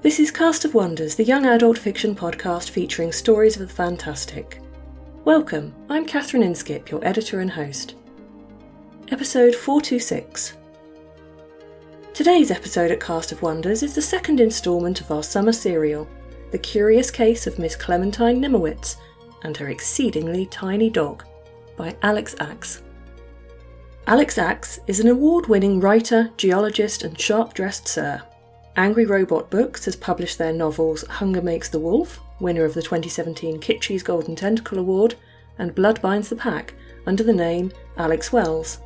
This is Cast of Wonders, the young adult fiction podcast featuring stories of the fantastic. Welcome, I'm Catherine Inskip, your editor and host. Episode 426. Today's episode at Cast of Wonders is the second instalment of our summer serial, The Curious Case of Miss Clementine Nimowitz and Her Exceedingly Tiny Dog, by Alex Axe. Alex Axe is an award-winning writer, geologist and sharp-dressed sir. Angry Robot Books has published their novels Hunger Makes the Wolf, winner of the 2017 Kitschy's Golden Tentacle Award, and Blood Binds the Pack, under the name Alex Wells.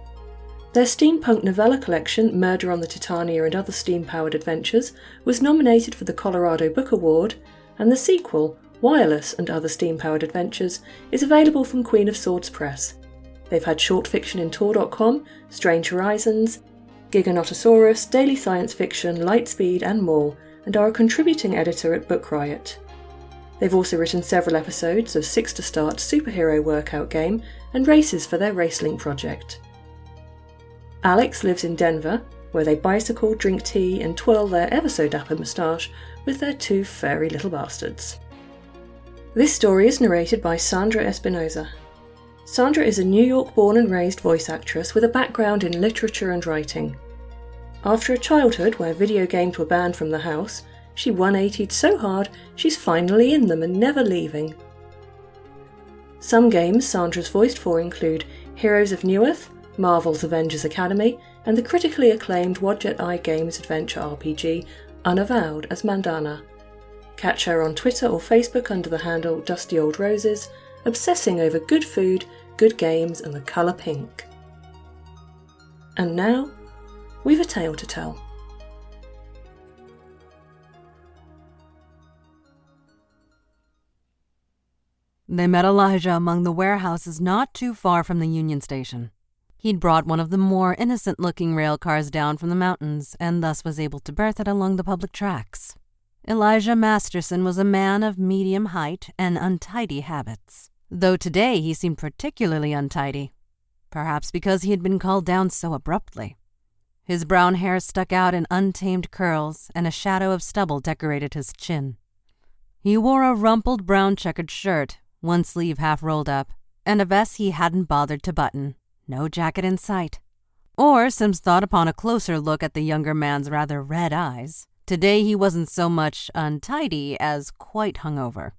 Their steampunk novella collection, Murder on the Titania and Other Steam-Powered Adventures, was nominated for the Colorado Book Award, and the sequel, Wireless and Other Steam-Powered Adventures, is available from Queen of Swords Press. They've had short fiction in Tor.com, Strange Horizons, Giganotosaurus, Daily Science Fiction, Lightspeed and more, and are a contributing editor at Book Riot. They've also written several episodes of Six to Start superhero workout game and races for their RaceLink project. Alex lives in Denver, where they bicycle, drink tea and twirl their ever-so-dapper moustache with their two furry little bastards. This story is narrated by Sandra Espinoza. Sandra is a New York-born and raised voice actress with a background in literature and writing. After a childhood where video games were banned from the house, she 180'd so hard she's finally in them and never leaving. Some games Sandra's voiced for include Heroes of Newerth, Marvel's Avengers Academy, and the critically acclaimed Wadjet Eye Games adventure RPG Unavowed as Mandana. Catch her on Twitter or Facebook under the handle Dusty Old Roses, obsessing over good food, good games and the colour pink. And now, we've a tale to tell. They met Elijah among the warehouses not too far from the Union Station. He'd brought one of the more innocent-looking rail cars down from the mountains and thus was able to berth it along the public tracks. Elijah Masterson was a man of medium height and untidy habits, though today he seemed particularly untidy, perhaps because he had been called down so abruptly. His brown hair stuck out in untamed curls and a shadow of stubble decorated his chin. He wore a rumpled brown checkered shirt, one sleeve half rolled up, and a vest he hadn't bothered to button. No jacket in sight. Or, Sims thought upon a closer look at the younger man's rather red eyes, today he wasn't so much untidy as quite hungover.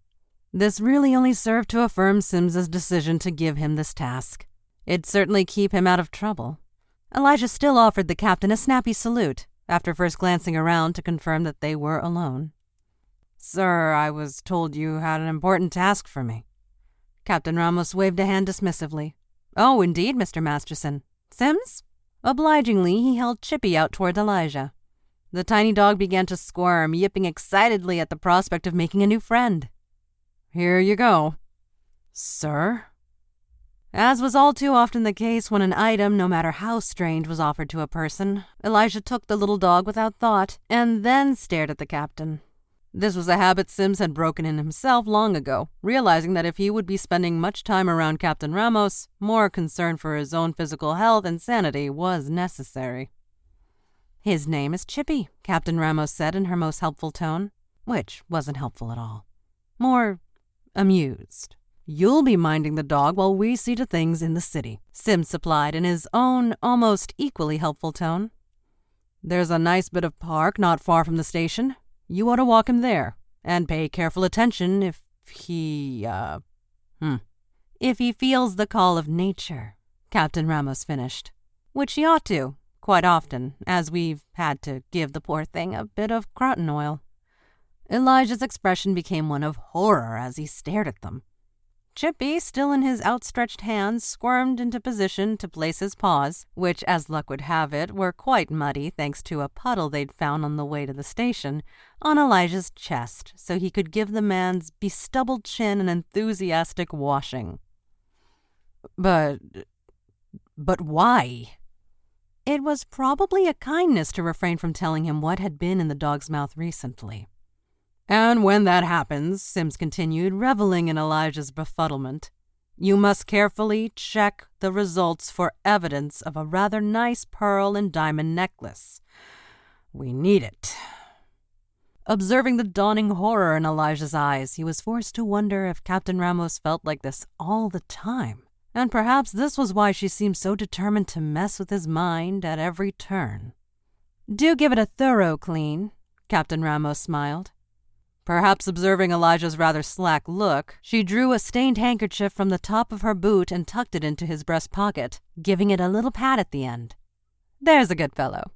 This really only served to affirm Sims's decision to give him this task. It'd certainly keep him out of trouble. Elijah still offered the captain a snappy salute, after first glancing around to confirm that they were alone. "Sir, I was told you had an important task for me." Captain Ramos waved a hand dismissively. "Oh, indeed, Mr. Masterson. Sims?" Obligingly, he held Chippy out toward Elijah. The tiny dog began to squirm, yipping excitedly at the prospect of making a new friend. "Here you go." "Sir?" As was all too often the case when an item, no matter how strange, was offered to a person, Elijah took the little dog without thought, and then stared at the captain. This was a habit Sims had broken in himself long ago, realizing that if he would be spending much time around Captain Ramos, more concern for his own physical health and sanity was necessary. "His name is Chippy," Captain Ramos said in her most helpful tone, which wasn't helpful at all. More amused. "You'll be minding the dog while we see to things in the city," Sims supplied in his own, almost equally helpful tone. "There's a nice bit of park not far from the station. You ought to walk him there, and pay careful attention if he feels the call of nature," Captain Ramos finished. "Which he ought to, quite often, as we've had to give the poor thing a bit of croton oil." Elijah's expression became one of horror as he stared at them. Chippy, still in his outstretched hands, squirmed into position to place his paws, which, as luck would have it, were quite muddy thanks to a puddle they'd found on the way to the station, on Elijah's chest, so he could give the man's bestubbled chin an enthusiastic washing. But why?" It was probably a kindness to refrain from telling him what had been in the dog's mouth recently. "And when that happens," Sims continued, reveling in Elijah's befuddlement, "you must carefully check the results for evidence of a rather nice pearl and diamond necklace. We need it." Observing the dawning horror in Elijah's eyes, he was forced to wonder if Captain Ramos felt like this all the time. And perhaps this was why she seemed so determined to mess with his mind at every turn. "Do give it a thorough clean," Captain Ramos smiled. Perhaps observing Elijah's rather slack look, she drew a stained handkerchief from the top of her boot and tucked it into his breast pocket, giving it a little pat at the end. "There's a good fellow."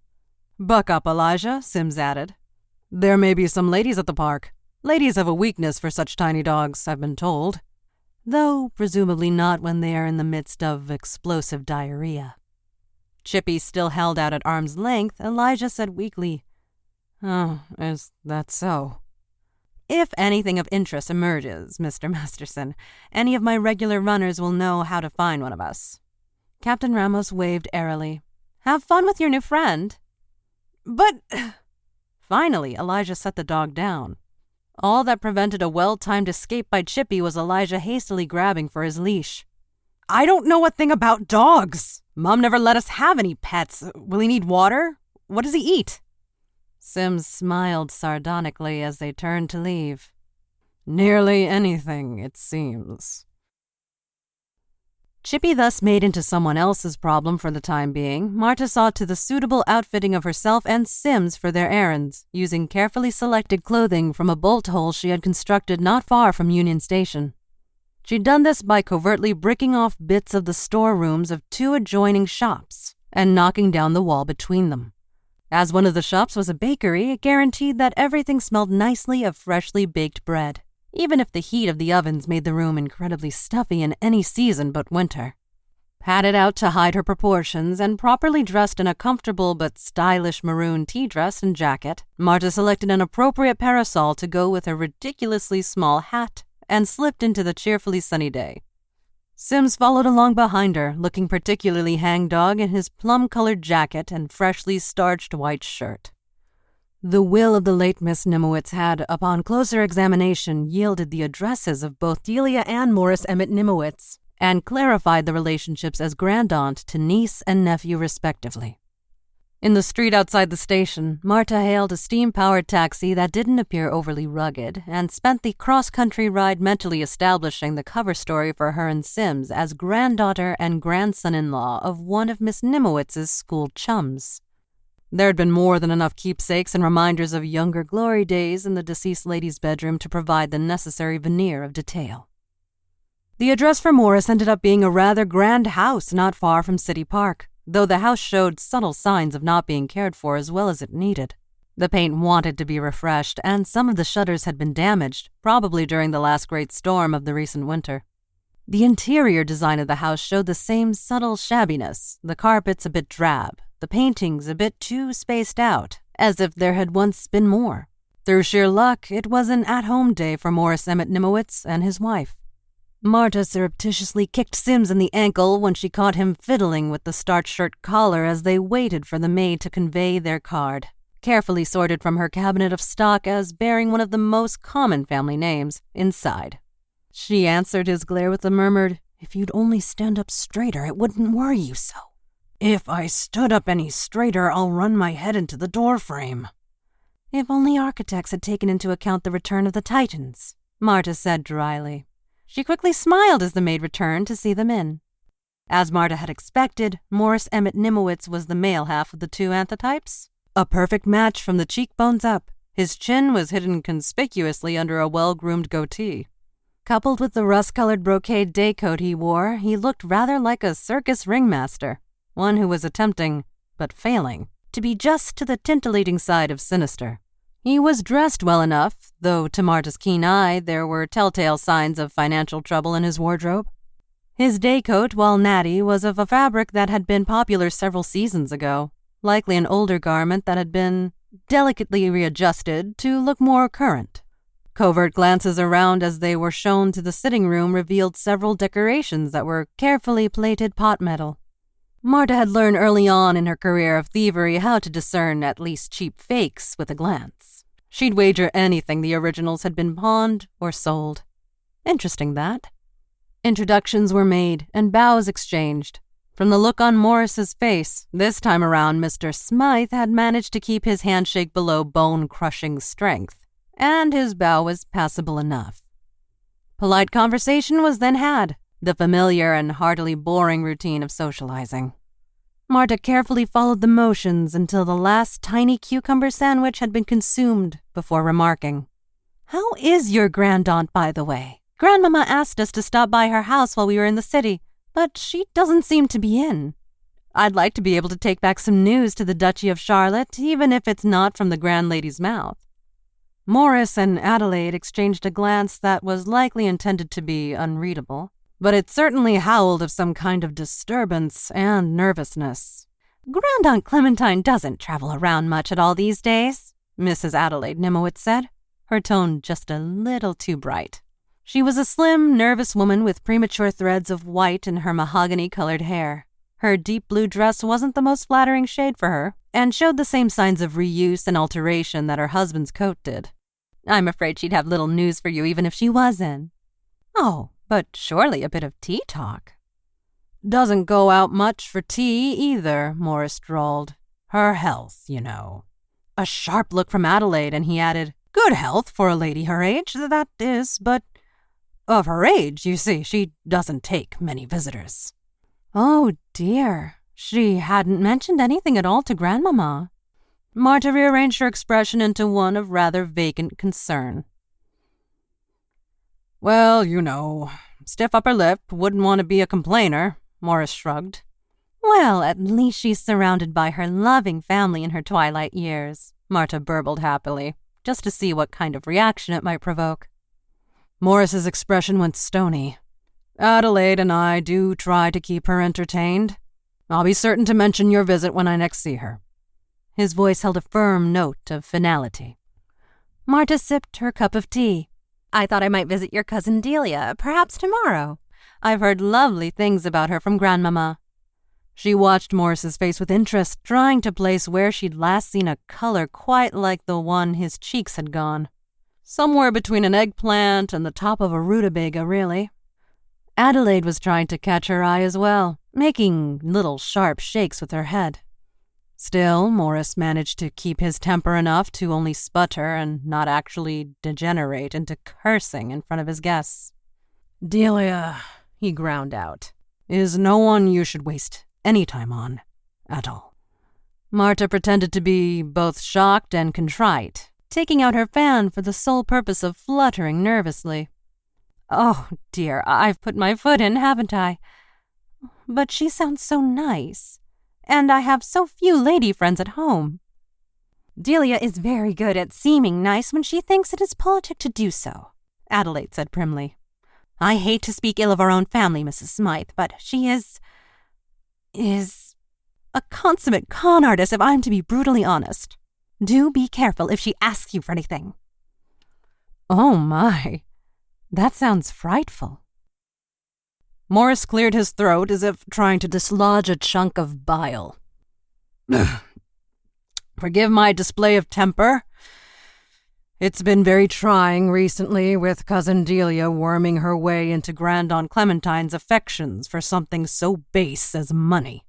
"Buck up, Elijah," Sims added. "There may be some ladies at the park. Ladies have a weakness for such tiny dogs, I've been told. Though presumably not when they are in the midst of explosive diarrhea." Chippy still held out at arm's length, Elijah said weakly, "Oh, is that so?" "If anything of interest emerges, Mr. Masterson, any of my regular runners will know how to find one of us." Captain Ramos waved airily. "Have fun with your new friend." "But—" Finally, Elijah set the dog down. All that prevented a well-timed escape by Chippy was Elijah hastily grabbing for his leash. "I don't know a thing about dogs. Mom never let us have any pets. Will he need water? What does he eat?" Sims smiled sardonically as they turned to leave. "Nearly anything, it seems." Chippy thus made into someone else's problem for the time being, Marta saw to the suitable outfitting of herself and Sims for their errands, using carefully selected clothing from a bolt hole she had constructed not far from Union Station. She'd done this by covertly bricking off bits of the storerooms of 2 adjoining shops and knocking down the wall between them. As one of the shops was a bakery, it guaranteed that everything smelled nicely of freshly baked bread, even if the heat of the ovens made the room incredibly stuffy in any season but winter. Padded out to hide her proportions and properly dressed in a comfortable but stylish maroon tea dress and jacket, Marta selected an appropriate parasol to go with her ridiculously small hat and slipped into the cheerfully sunny day. Sims followed along behind her, looking particularly hangdog in his plum-colored jacket and freshly starched white shirt. The will of the late Miss Nimowitz had, upon closer examination, yielded the addresses of both Delia and Morris Emmett Nimowitz, and clarified the relationships as grandaunt to niece and nephew respectively. In the street outside the station, Marta hailed a steam-powered taxi that didn't appear overly rugged, and spent the cross-country ride mentally establishing the cover story for her and Sims as granddaughter and grandson-in-law of one of Miss Nimowitz's school chums. There had been more than enough keepsakes and reminders of younger glory days in the deceased lady's bedroom to provide the necessary veneer of detail. The address for Morris ended up being a rather grand house not far from City Park, though the house showed subtle signs of not being cared for as well as it needed. The paint wanted to be refreshed, and some of the shutters had been damaged, probably during the last great storm of the recent winter. The interior design of the house showed the same subtle shabbiness, the carpets a bit drab, the paintings a bit too spaced out, as if there had once been more. Through sheer luck, it was an at-home day for Morris Emmett Nimowitz and his wife. Marta surreptitiously kicked Sims in the ankle when she caught him fiddling with the starched shirt collar as they waited for the maid to convey their card, carefully sorted from her cabinet of stock as bearing one of the most common family names, inside. She answered his glare with a murmured, "If you'd only stand up straighter, it wouldn't worry you so." "If I stood up any straighter, I'll run my head into the doorframe." "If only architects had taken into account the return of the Titans," Marta said dryly. She quickly smiled as the maid returned to see them in. As Marta had expected, Morris Emmett Nimowitz was the male half of the two antitypes. A perfect match from the cheekbones up. His chin was hidden conspicuously under a well-groomed goatee. Coupled with the rust-colored brocade day coat he wore, he looked rather like a circus ringmaster, one who was attempting, but failing, to be just to the tintillating side of sinister. He was dressed well enough, though to Marta's keen eye there were telltale signs of financial trouble in his wardrobe. His day coat, while natty, was of a fabric that had been popular several seasons ago, likely an older garment that had been delicately readjusted to look more current. Covert glances around as they were shown to the sitting room revealed several decorations that were carefully plated pot metal. Marta had learned early on in her career of thievery how to discern at least cheap fakes with a glance. She'd wager anything the originals had been pawned or sold. Interesting, that. Introductions were made and bows exchanged. From the look on Morris's face, this time around Mr. Smythe had managed to keep his handshake below bone-crushing strength, and his bow was passable enough. Polite conversation was then had, the familiar and heartily boring routine of socializing. Marta carefully followed the motions until the last tiny cucumber sandwich had been consumed before remarking, "How is your grandaunt, by the way? Grandmama asked us to stop by her house while we were in the city, but she doesn't seem to be in. I'd like to be able to take back some news to the Duchy of Charlotte, even if it's not from the grand lady's mouth." Morris and Adelaide exchanged a glance that was likely intended to be unreadable, but it certainly howled of some kind of disturbance and nervousness. "Grandaunt Clementine doesn't travel around much at all these days," Mrs. Adelaide Nimowitz said, her tone just a little too bright. She was a slim, nervous woman with premature threads of white in her mahogany-colored hair. Her deep blue dress wasn't the most flattering shade for her, and showed the same signs of reuse and alteration that her husband's coat did. "I'm afraid she'd have little news for you even if she was in." "Oh, but surely a bit of tea talk." "Doesn't go out much for tea either," Morris drawled. "Her health, you know." A sharp look from Adelaide, and he added, "Good health for a lady her age, that is, but of her age, you see, she doesn't take many visitors." "Oh, dear. She hadn't mentioned anything at all to Grandmama." Marta rearranged her expression into one of rather vacant concern. "Well, you know, stiff upper lip, wouldn't want to be a complainer," Morris shrugged. "Well, at least she's surrounded by her loving family in her twilight years," Marta burbled happily, just to see what kind of reaction it might provoke. Morris's expression went stony. "Adelaide and I do try to keep her entertained. I'll be certain to mention your visit when I next see her." His voice held a firm note of finality. Marta sipped her cup of tea. "I thought I might visit your cousin Delia, perhaps tomorrow. I've heard lovely things about her from Grandmama." She watched Morris's face with interest, trying to place where she'd last seen a color quite like the one his cheeks had gone. Somewhere between an eggplant and the top of a rutabaga, really. Adelaide was trying to catch her eye as well, making little sharp shakes with her head. Still, Morris managed to keep his temper enough to only sputter and not actually degenerate into cursing in front of his guests. "Delia," he ground out, "is no one you should waste any time on, at all." Marta pretended to be both shocked and contrite, taking out her fan for the sole purpose of fluttering nervously. "Oh, dear, I've put my foot in, haven't I? But she sounds so nice, and I have so few lady friends at home." "Delia is very good at seeming nice when she thinks it is politic to do so," Adelaide said primly. "I hate to speak ill of our own family, Mrs. Smythe, but she is a consummate con artist, if I'm to be brutally honest. Do be careful if she asks you for anything." "Oh, my. That sounds frightful." Morris cleared his throat as if trying to dislodge a chunk of bile. "Forgive my display of temper. It's been very trying recently, with Cousin Delia worming her way into Grandaunt Clementine's affections for something so base as money."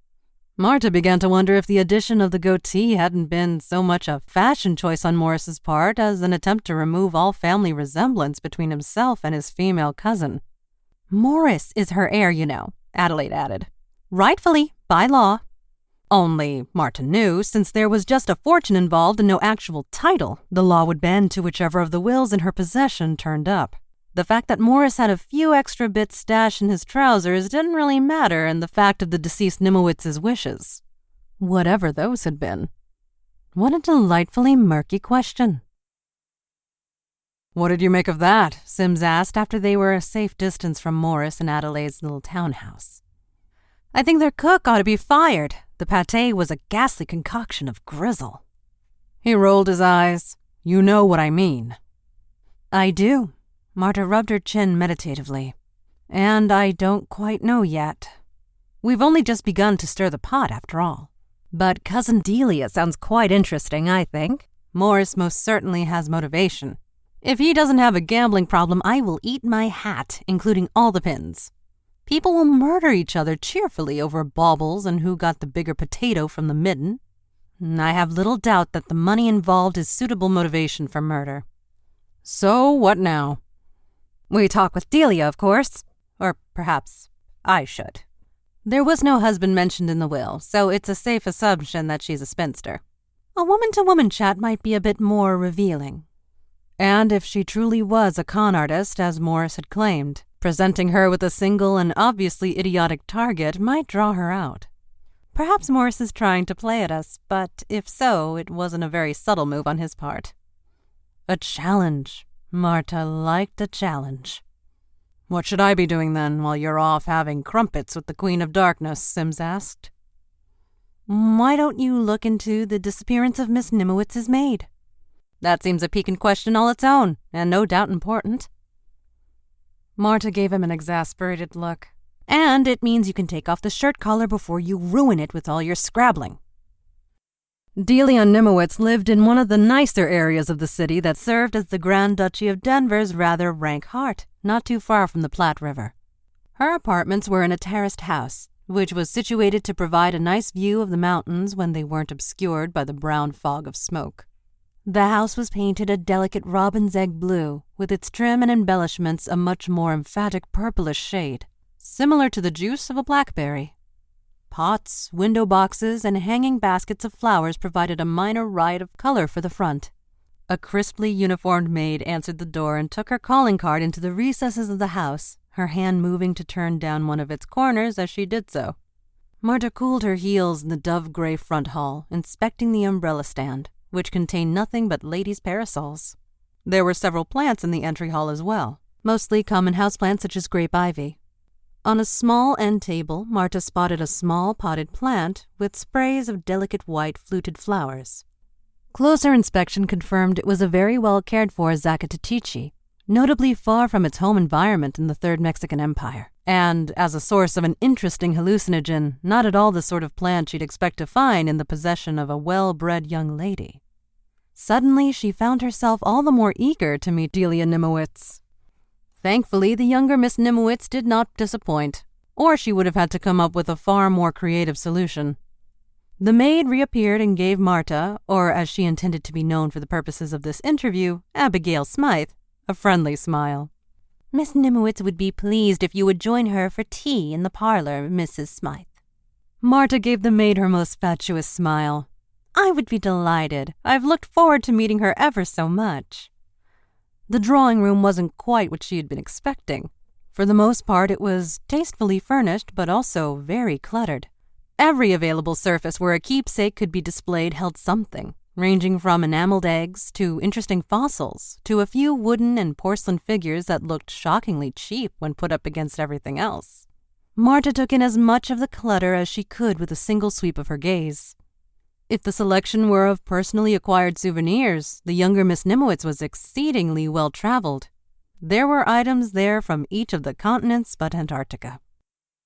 Marta began to wonder if the addition of the goatee hadn't been so much a fashion choice on Morris's part as an attempt to remove all family resemblance between himself and his female cousin. "Morris is her heir, you know," Adelaide added. "Rightfully, by law." Only, Marta knew, since there was just a fortune involved and no actual title, the law would bend to whichever of the wills in her possession turned up. The fact that Morris had a few extra bits stashed in his trousers didn't really matter in the fact of the deceased Nimowitz's wishes, whatever those had been. What a delightfully murky question. "What did you make of that?" Sims asked after they were a safe distance from Morris and Adelaide's little townhouse. "I think their cook ought to be fired. The pâté was a ghastly concoction of grizzle." He rolled his eyes. "You know what I mean." "I do." Marta rubbed her chin meditatively. "And I don't quite know yet. We've only just begun to stir the pot, after all. But Cousin Delia sounds quite interesting, I think. Morris most certainly has motivation. If he doesn't have a gambling problem, I will eat my hat, including all the pins." People will murder each other cheerfully over baubles and who got the bigger potato from the midden. I have little doubt that the money involved is suitable motivation for murder. So what now? We talk with Delia, of course. Or perhaps I should. There was no husband mentioned in the will, so it's a safe assumption that she's a spinster. A woman-to-woman chat might be a bit more revealing. And if she truly was a con artist, as Morris had claimed, presenting her with a single and obviously idiotic target might draw her out. Perhaps Morris is trying to play at us, but if so, it wasn't a very subtle move on his part. A challenge. Marta liked a challenge. What should I be doing then, while you're off having crumpets with the Queen of Darkness? Sims asked. Why don't you look into the disappearance of Miss Nimowitz's maid? That seems a piquant question all its own, and no doubt important. Marta gave him an exasperated look. And it means you can take off the shirt collar before you ruin it with all your scrabbling. Delia Nimowitz lived in one of the nicer areas of the city that served as the Grand Duchy of Denver's rather rank heart, not too far from the Platte River. Her apartments were in a terraced house, which was situated to provide a nice view of the mountains when they weren't obscured by the brown fog of smoke. The house was painted a delicate robin's egg blue, with its trim and embellishments a much more emphatic purplish shade, similar to the juice of a blackberry. Pots, window boxes, and hanging baskets of flowers provided a minor riot of color for the front. A crisply uniformed maid answered the door and took her calling card into the recesses of the house, her hand moving to turn down one of its corners as she did so. Marta cooled her heels in the dove-gray front hall, inspecting the umbrella stand, which contained nothing but ladies' parasols. There were several plants in the entry hall as well, mostly common houseplants such as grape ivy. On a small end table, Marta spotted a small potted plant with sprays of delicate white fluted flowers. Closer inspection confirmed it was a very well cared for Zacatetici, notably far from its home environment in the Third Mexican Empire, and as a source of an interesting hallucinogen, not at all the sort of plant she'd expect to find in the possession of a well-bred young lady. Suddenly, she found herself all the more eager to meet Delia Nimowitz. Thankfully, the younger Miss Nimowitz did not disappoint, or she would have had to come up with a far more creative solution. The maid reappeared and gave Marta, or as she intended to be known for the purposes of this interview, Abigail Smythe, a friendly smile. Miss Nimowitz would be pleased if you would join her for tea in the parlor, Mrs. Smythe. Marta gave the maid her most fatuous smile. I would be delighted. I've looked forward to meeting her ever so much. The drawing room wasn't quite what she had been expecting. For the most part, it was tastefully furnished, but also very cluttered. Every available surface where a keepsake could be displayed held something, ranging from enameled eggs to interesting fossils to a few wooden and porcelain figures that looked shockingly cheap when put up against everything else. Marta took in as much of the clutter as she could with a single sweep of her gaze. If the selection were of personally acquired souvenirs, the younger Miss Nimowitz was exceedingly well-traveled. There were items there from each of the continents but Antarctica.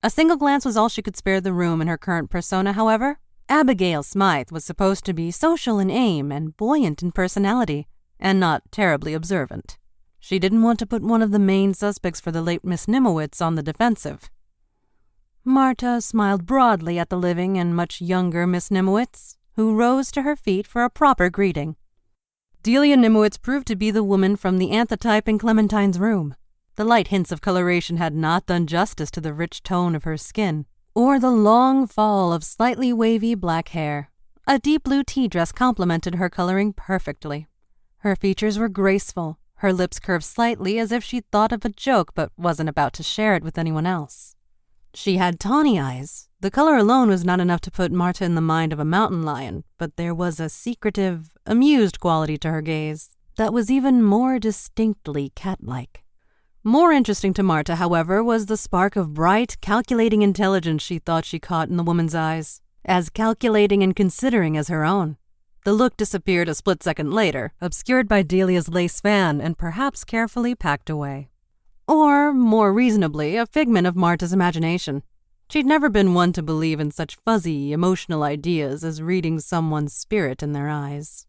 A single glance was all she could spare the room in her current persona, however. Abigail Smythe was supposed to be social in aim and buoyant in personality, and not terribly observant. She didn't want to put one of the main suspects for the late Miss Nimowitz on the defensive. Marta smiled broadly at the living and much younger Miss Nimowitz, who rose to her feet for a proper greeting. Delia Nimowitz proved to be the woman from the anthrotype in Clementine's room. The light hints of coloration had not done justice to the rich tone of her skin, or the long fall of slightly wavy black hair. A deep blue tea dress complemented her coloring perfectly. Her features were graceful, her lips curved slightly as if she'd thought of a joke but wasn't about to share it with anyone else. She had tawny eyes. The color alone was not enough to put Marta in the mind of a mountain lion, but there was a secretive, amused quality to her gaze that was even more distinctly cat-like. More interesting to Marta, however, was the spark of bright, calculating intelligence she thought she caught in the woman's eyes, as calculating and considering as her own. The look disappeared a split second later, obscured by Delia's lace fan and perhaps carefully packed away. Or, more reasonably, a figment of Marta's imagination. She'd never been one to believe in such fuzzy, emotional ideas as reading someone's spirit in their eyes.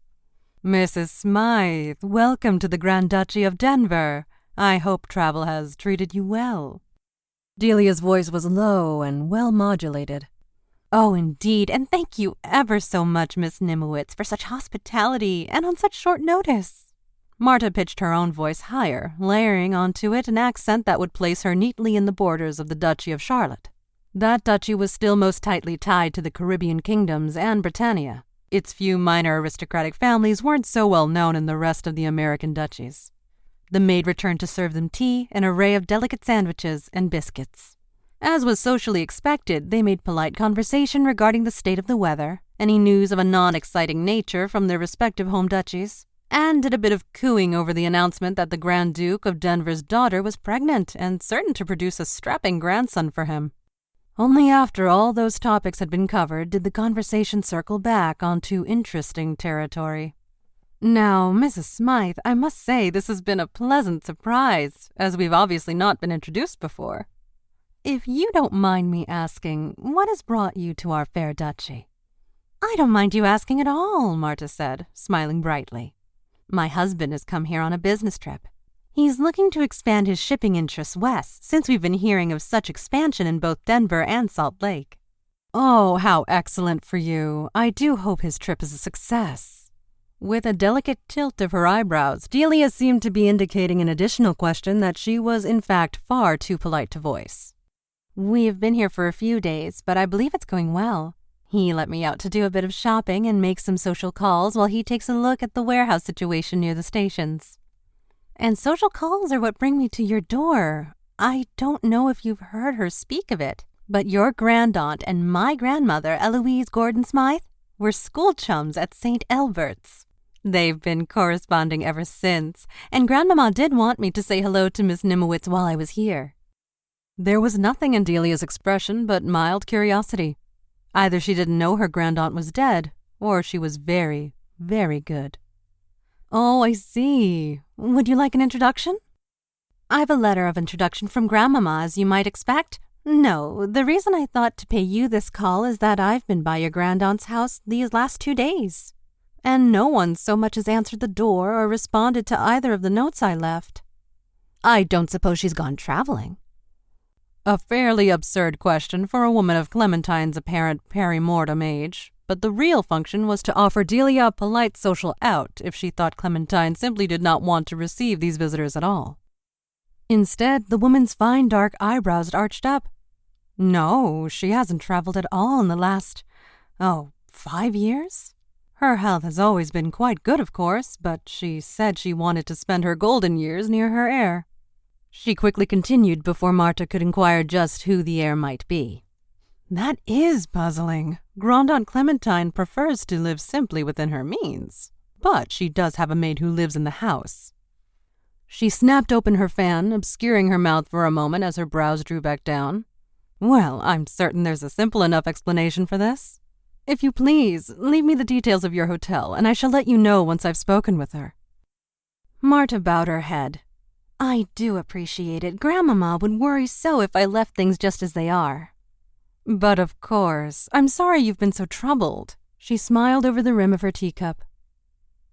Mrs. Smythe, welcome to the Grand Duchy of Denver. I hope travel has treated you well. Delia's voice was low and well modulated. "Oh, indeed, and thank you ever so much, Miss Nimowitz, for such hospitality and on such short notice." Marta pitched her own voice higher, layering onto it an accent that would place her neatly in the borders of the Duchy of Charlotte. That duchy was still most tightly tied to the Caribbean kingdoms and Britannia. Its few minor aristocratic families weren't so well known in the rest of the American duchies. The maid returned to serve them tea, an array of delicate sandwiches, and biscuits. As was socially expected, they made polite conversation regarding the state of the weather, any news of a non-exciting nature from their respective home duchies, and did a bit of cooing over the announcement that the Grand Duke of Denver's daughter was pregnant and certain to produce a strapping grandson for him. Only after all those topics had been covered did the conversation circle back onto interesting territory. "Now, Mrs. Smythe, I must say this has been a pleasant surprise, as we've obviously not been introduced before. If you don't mind me asking, what has brought you to our fair duchy?" "I don't mind you asking at all," Marta said, smiling brightly. "My husband has come here on a business trip. He's looking to expand his shipping interests west, since we've been hearing of such expansion in both Denver and Salt Lake." "Oh, how excellent for you. I do hope his trip is a success." With a delicate tilt of her eyebrows, Delia seemed to be indicating an additional question that she was in fact far too polite to voice. "We've been here for a few days, but I believe it's going well. He let me out to do a bit of shopping and make some social calls while he takes a look at the warehouse situation near the stations. And social calls are what bring me to your door. I don't know if you've heard her speak of it, but your grandaunt and my grandmother, Eloise Gordon Smythe, were school chums at St. Albert's. They've been corresponding ever since, and Grandmama did want me to say hello to Miss Nimowitz while I was here." There was nothing in Delia's expression but mild curiosity. Either she didn't know her grandaunt was dead, or she was very, very good. "Oh, I see. Would you like an introduction?" "I've a letter of introduction from Grandmama, as you might expect. No, the reason I thought to pay you this call is that I've been by your grandaunt's house these last 2 days, and no one so much as answered the door or responded to either of the notes I left. I don't suppose she's gone traveling?" A fairly absurd question for a woman of Clementine's apparent peri-mortem age, but the real function was to offer Delia a polite social out if she thought Clementine simply did not want to receive these visitors at all. Instead, the woman's fine dark eyebrows arched up. "No, she hasn't traveled at all in the last, 5 years? Her health has always been quite good, of course, but she said she wanted to spend her golden years near her heir." She quickly continued before Marta could inquire just who the heir might be. "That is puzzling. Grandaunt Clementine prefers to live simply within her means, but she does have a maid who lives in the house." She snapped open her fan, obscuring her mouth for a moment as her brows drew back down. "Well, I'm certain there's a simple enough explanation for this. If you please, leave me the details of your hotel, and I shall let you know once I've spoken with her." Marta bowed her head. "I do appreciate it. Grandmama would worry so if I left things just as they are." "But of course, I'm sorry you've been so troubled." She smiled over the rim of her teacup.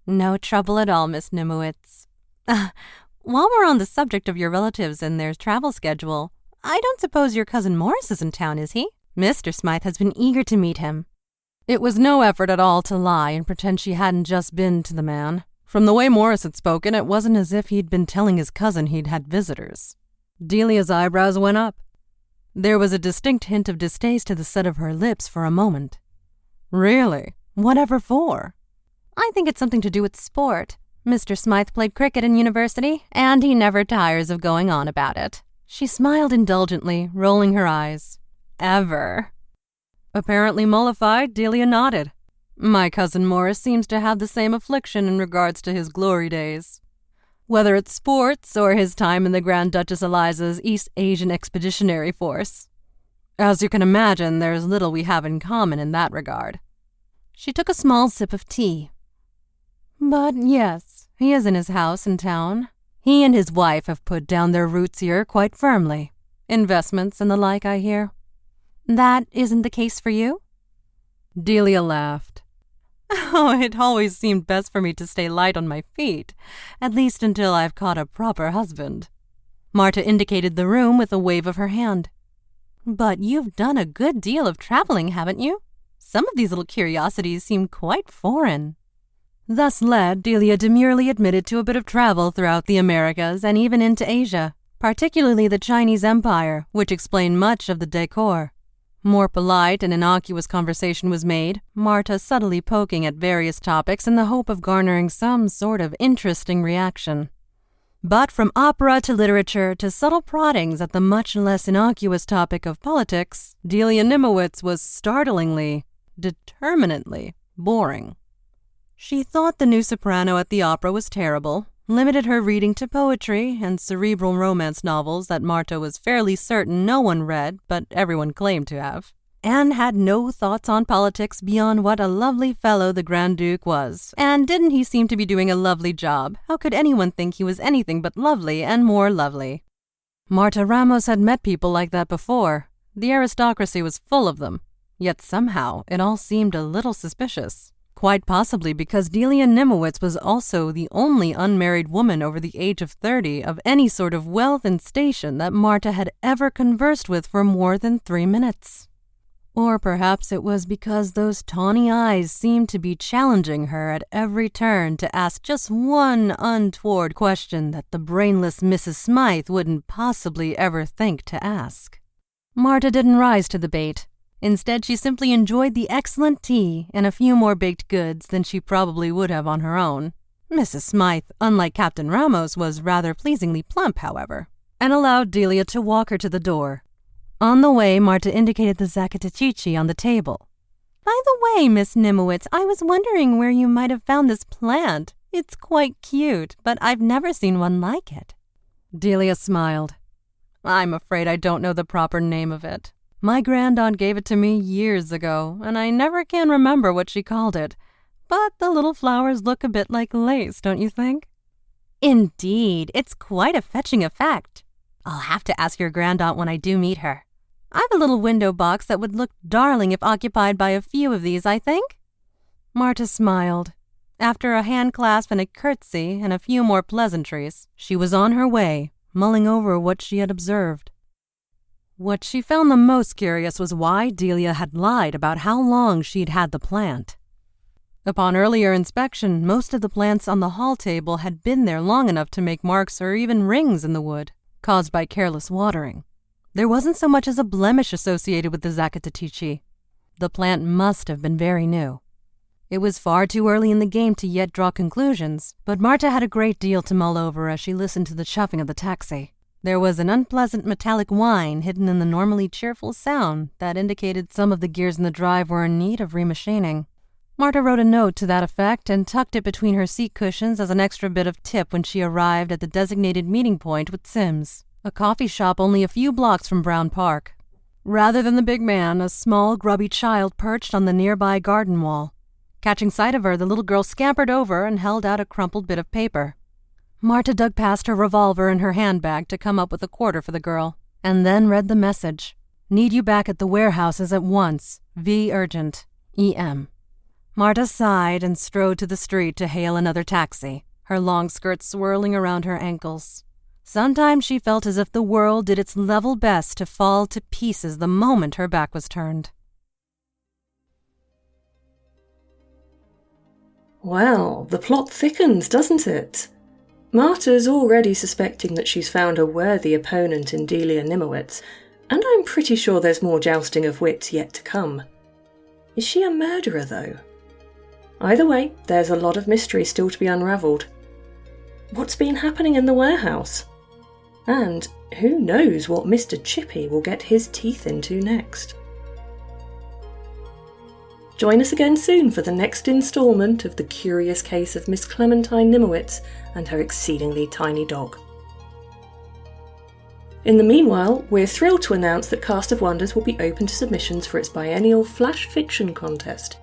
"No trouble at all, Miss Nimowitz. While we're on the subject of your relatives and their travel schedule, I don't suppose your cousin Morris is in town, is he? Mr. Smythe has been eager to meet him." It was no effort at all to lie and pretend she hadn't just been to the man. From the way Morris had spoken, it wasn't as if he'd been telling his cousin he'd had visitors. Delia's eyebrows went up. There was a distinct hint of distaste to the set of her lips for a moment. "Really? Whatever for?" "I think it's something to do with sport. Mr. Smythe played cricket in university, and he never tires of going on about it." She smiled indulgently, rolling her eyes. "Ever?" Apparently mollified, Delia nodded. "My cousin Morris seems to have the same affliction in regards to his glory days. Whether it's sports or his time in the Grand Duchess Eliza's East Asian Expeditionary Force. As you can imagine, there's little we have in common in that regard." She took a small sip of tea. "But yes, he is in his house in town. He and his wife have put down their roots here quite firmly. Investments and the like, I hear." "That isn't the case for you?" Delia laughed. "Oh, it always seemed best for me to stay light on my feet, at least until I've caught a proper husband." Marta indicated the room with a wave of her hand. "But you've done a good deal of traveling, haven't you? Some of these little curiosities seem quite foreign." Thus led, Delia demurely admitted to a bit of travel throughout the Americas and even into Asia, particularly the Chinese Empire, which explained much of the decor. More polite and innocuous conversation was made, Marta subtly poking at various topics in the hope of garnering some sort of interesting reaction. But from opera to literature to subtle proddings at the much less innocuous topic of politics, Delia Nimowitz was startlingly, determinedly boring. She thought the new soprano at the opera was terrible, limited her reading to poetry and cerebral romance novels that Marta was fairly certain no one read but everyone claimed to have, and had no thoughts on politics beyond what a lovely fellow the Grand Duke was. And didn't he seem to be doing a lovely job? How could anyone think he was anything but lovely and more lovely? Marta Ramos had met people like that before. The aristocracy was full of them, yet somehow it all seemed a little suspicious. Quite possibly because Delia Nimowitz was also the only unmarried woman over the age of 30 of any sort of wealth and station that Marta had ever conversed with for more than 3 minutes. Or perhaps it was because those tawny eyes seemed to be challenging her at every turn to ask just one untoward question that the brainless Mrs. Smythe wouldn't possibly ever think to ask. Marta didn't rise to the bait. Instead, she simply enjoyed the excellent tea and a few more baked goods than she probably would have on her own. Mrs. Smythe, unlike Captain Ramos, was rather pleasingly plump, however, and allowed Delia to walk her to the door. On the way, Marta indicated the Zacatecici on the table. "By the way, Miss Nimowitz, I was wondering where you might have found this plant. It's quite cute, but I've never seen one like it." Delia smiled. "I'm afraid I don't know the proper name of it. My grandaunt gave it to me years ago, and I never can remember what she called it. But the little flowers look a bit like lace, don't you think?" "Indeed, it's quite a fetching effect. I'll have to ask your grandaunt when I do meet her. I've a little window box that would look darling if occupied by a few of these, I think." Marta smiled. After a hand clasp and a curtsy and a few more pleasantries, she was on her way, mulling over what she had observed. What she found the most curious was why Delia had lied about how long she'd had the plant. Upon earlier inspection, most of the plants on the hall table had been there long enough to make marks or even rings in the wood, caused by careless watering. There wasn't so much as a blemish associated with the Zacatecici. The plant must have been very new. It was far too early in the game to yet draw conclusions, but Marta had a great deal to mull over as she listened to the chuffing of the taxi. There was an unpleasant metallic whine hidden in the normally cheerful sound that indicated some of the gears in the drive were in need of remachining. Marta wrote a note to that effect and tucked it between her seat cushions as an extra bit of tip when she arrived at the designated meeting point with Sims, a coffee shop only a few blocks from Brown Park. Rather than the big man, a small, grubby child perched on the nearby garden wall. Catching sight of her, the little girl scampered over and held out a crumpled bit of paper. Marta dug past her revolver in her handbag to come up with a quarter for the girl, and then read the message. "Need you back at the warehouses at once. V. Urgent. E.M." Marta sighed and strode to the street to hail another taxi, her long skirt swirling around her ankles. Sometimes she felt as if the world did its level best to fall to pieces the moment her back was turned. Well, the plot thickens, doesn't it? Marta's already suspecting that she's found a worthy opponent in Delia Nimowitz, and I'm pretty sure there's more jousting of wits yet to come. Is she a murderer, though? Either way, there's a lot of mystery still to be unravelled. What's been happening in the warehouse? And who knows what Mr. Chippy will get his teeth into next? Join us again soon for the next instalment of The Curious Case of Miss Clementine Nimowitz and her exceedingly tiny dog. In the meanwhile, we're thrilled to announce that Cast of Wonders will be open to submissions for its biennial Flash Fiction contest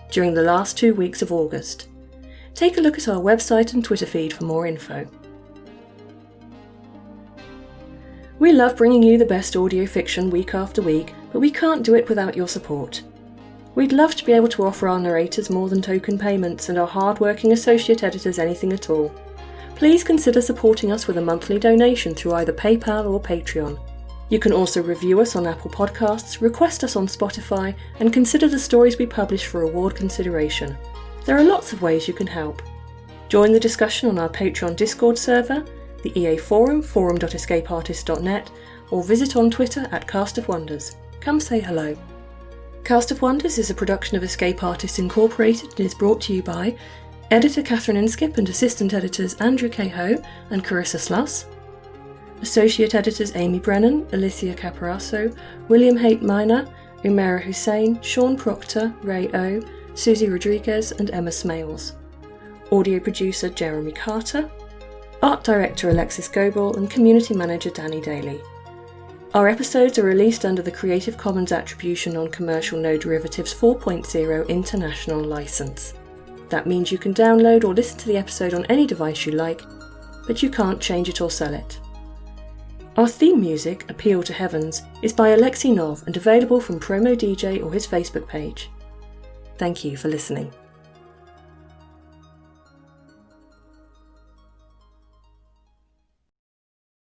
during the last 2 weeks of August. Take a look at our website and Twitter feed for more info. We love bringing you the best audio fiction week after week, but we can't do it without your support. We'd love to be able to offer our narrators more than token payments and our hard-working associate editors anything at all. please consider supporting us with a monthly donation through either PayPal or Patreon. You can also review us on Apple Podcasts, request us on Spotify, and consider the stories we publish for award consideration. There are lots of ways you can help. Join the discussion on our Patreon Discord server, the EA Forum, forum.escapeartist.net, or visit on Twitter at Cast of Wonders. Come say hello. Cast of Wonders is a production of Escape Artists Incorporated and is brought to you by editor Catherine Inskip and assistant editors Andrew K. Ho and Carissa Sluss, associate editors Amy Brennan, Alicia Caparasso, William Haight Minor, Umaira Hussain, Sean Proctor, Ray O, Susie Rodriguez and Emma Smales, audio producer Jeremy Carter, art director Alexis Goebel and community manager Danny Daly. Our episodes are released under the Creative Commons Attribution Non-Commercial No Derivatives 4.0 International License. That means you can download or listen to the episode on any device you like, but you can't change it or sell it. Our theme music, Appeal to Heavens, is by Alexei Nov and available from Promo DJ or his Facebook page. Thank you for listening.